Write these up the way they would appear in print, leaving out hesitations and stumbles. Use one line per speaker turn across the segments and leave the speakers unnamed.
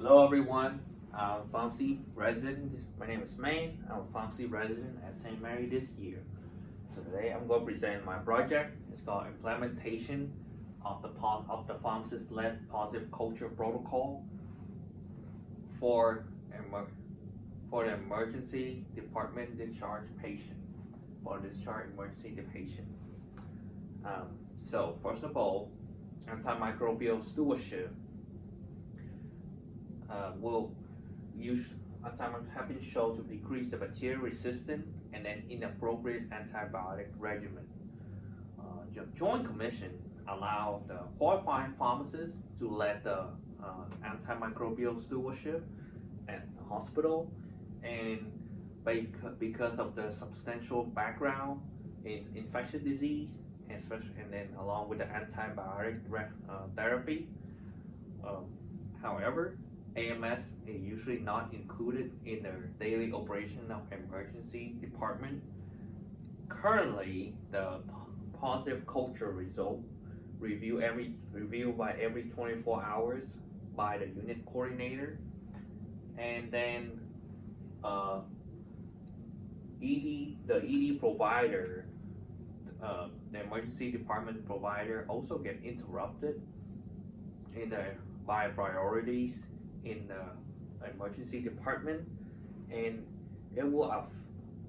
Hello everyone, I'm a pharmacy resident. My name is Maine. I'm a pharmacy resident at St. Mary this year. So today I'm going to present my project. It's called Implementation of the Pharmacist-led Positive Culture Protocol for the emergency department discharge patient. For discharge emergency patient. So first of all, antimicrobial stewardship will use have been shown to decrease the bacterial resistant and then inappropriate antibiotic regimen. Joint Commission allow the qualified pharmacists to lead the antimicrobial stewardship at the hospital, and because of the substantial background in infectious disease, and then along with the antibiotic therapy. However, AMS is usually not included in their daily operation of emergency department. Currently, the positive culture result review by every 24 hours by the unit coordinator, and then the ED provider, the emergency department provider, also get interrupted by priorities in the emergency department, and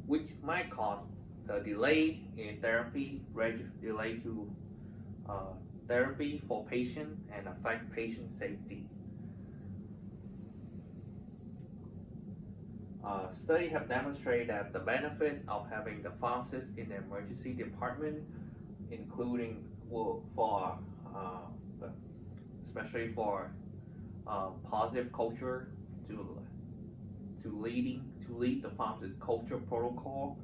which might cause the delay in therapy, delay to therapy for patient and affect patient safety. Studies have demonstrated that the benefit of having the pharmacist in the emergency department, including especially for positive culture to lead the pharmacist culture protocol,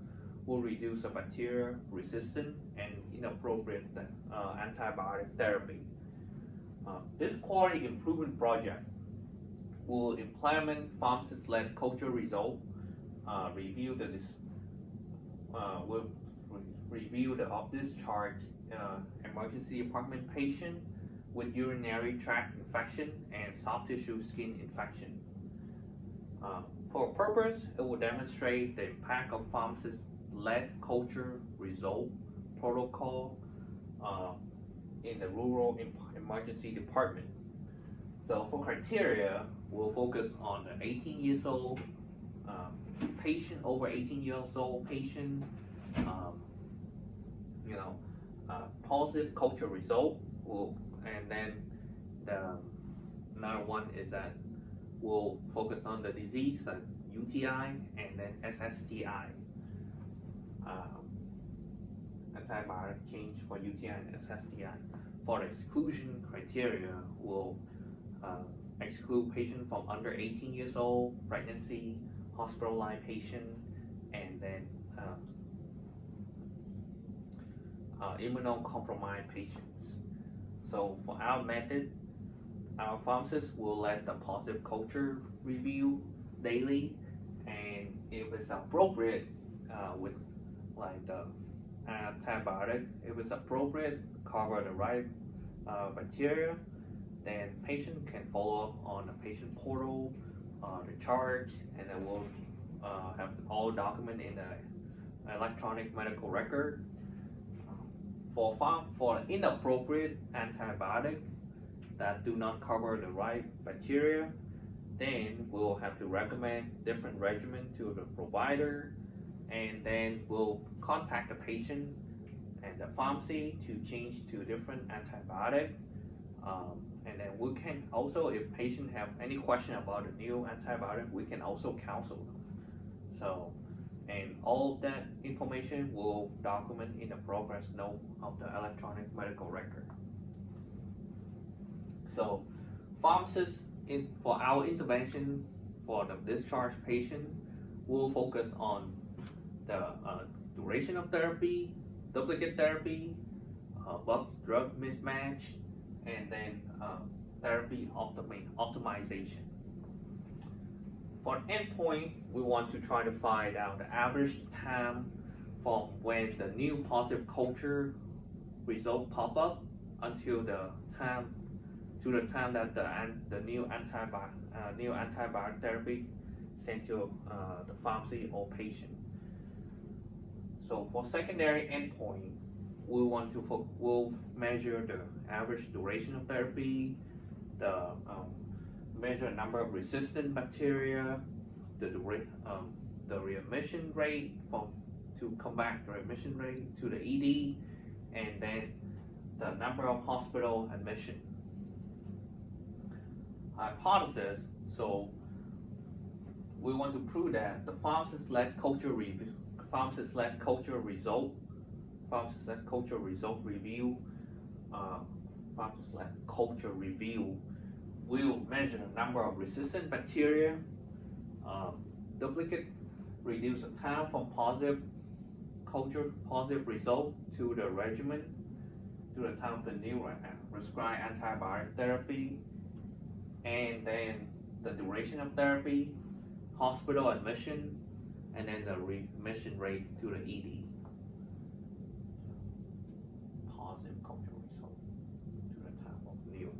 will reduce the bacterial resistant and inappropriate antibiotic therapy. This quality improvement project will implement pharmacist-led culture result, review the discharge emergency department patient with urinary tract infection and soft tissue skin infection. For a purpose, it will demonstrate the impact of pharmacist-led culture result protocol in the rural emergency department. So for criteria, we'll focus on the 18 years old patient, over 18 years old patient, positive culture result. And then another one is that we'll focus on the disease like UTI and then SSTI. Antibiotic change for UTI and SSTI. For the exclusion criteria, we'll exclude patients from under 18 years old, pregnancy, hospitalized patient, and then immunocompromised patients. So for our method, our pharmacists will let the positive culture review daily, and if it's appropriate with like the antibiotic, if it's appropriate, cover the right bacteria, then patient can follow up on the patient portal, the charge, and then we'll have all document in the electronic medical record. For inappropriate antibiotic that do not cover the right bacteria, then we'll have to recommend different regimen to the provider, and then we'll contact the patient and the pharmacy to change to different antibiotic. And then we can also, if patient have any question about the new antibiotic, we can also counsel them. So, and all of that information will document in the progress note of the electronic medical record. So, pharmacists for our intervention for the discharge patient will focus on the duration of therapy, duplicate therapy, drug mismatch, and then therapy optimization. For endpoint, we want to try to find out the average time from when the new positive culture result pop up until the time to the time that the new antibiotic therapy sent to the pharmacy or patient. So for secondary endpoint, we'll measure the average duration of therapy, the measure number of resistant bacteria, the readmission rate to come back the remission rate to the ED, and then the number of hospital admission. Hypothesis, so we want to prove that the pharmacist-led culture review, pharmacist-led culture result review will measure the number of resistant bacteria, duplicate, reduce the time from positive result to the regimen, to the time of the new prescribed antibiotic therapy, and then the duration of therapy, hospital admission, and then the remission rate to the ED. Positive culture result to the time of new.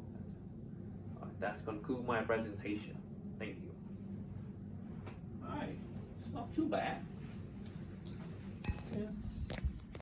That's conclude my presentation. Thank you. All right, it's not too bad. Yeah.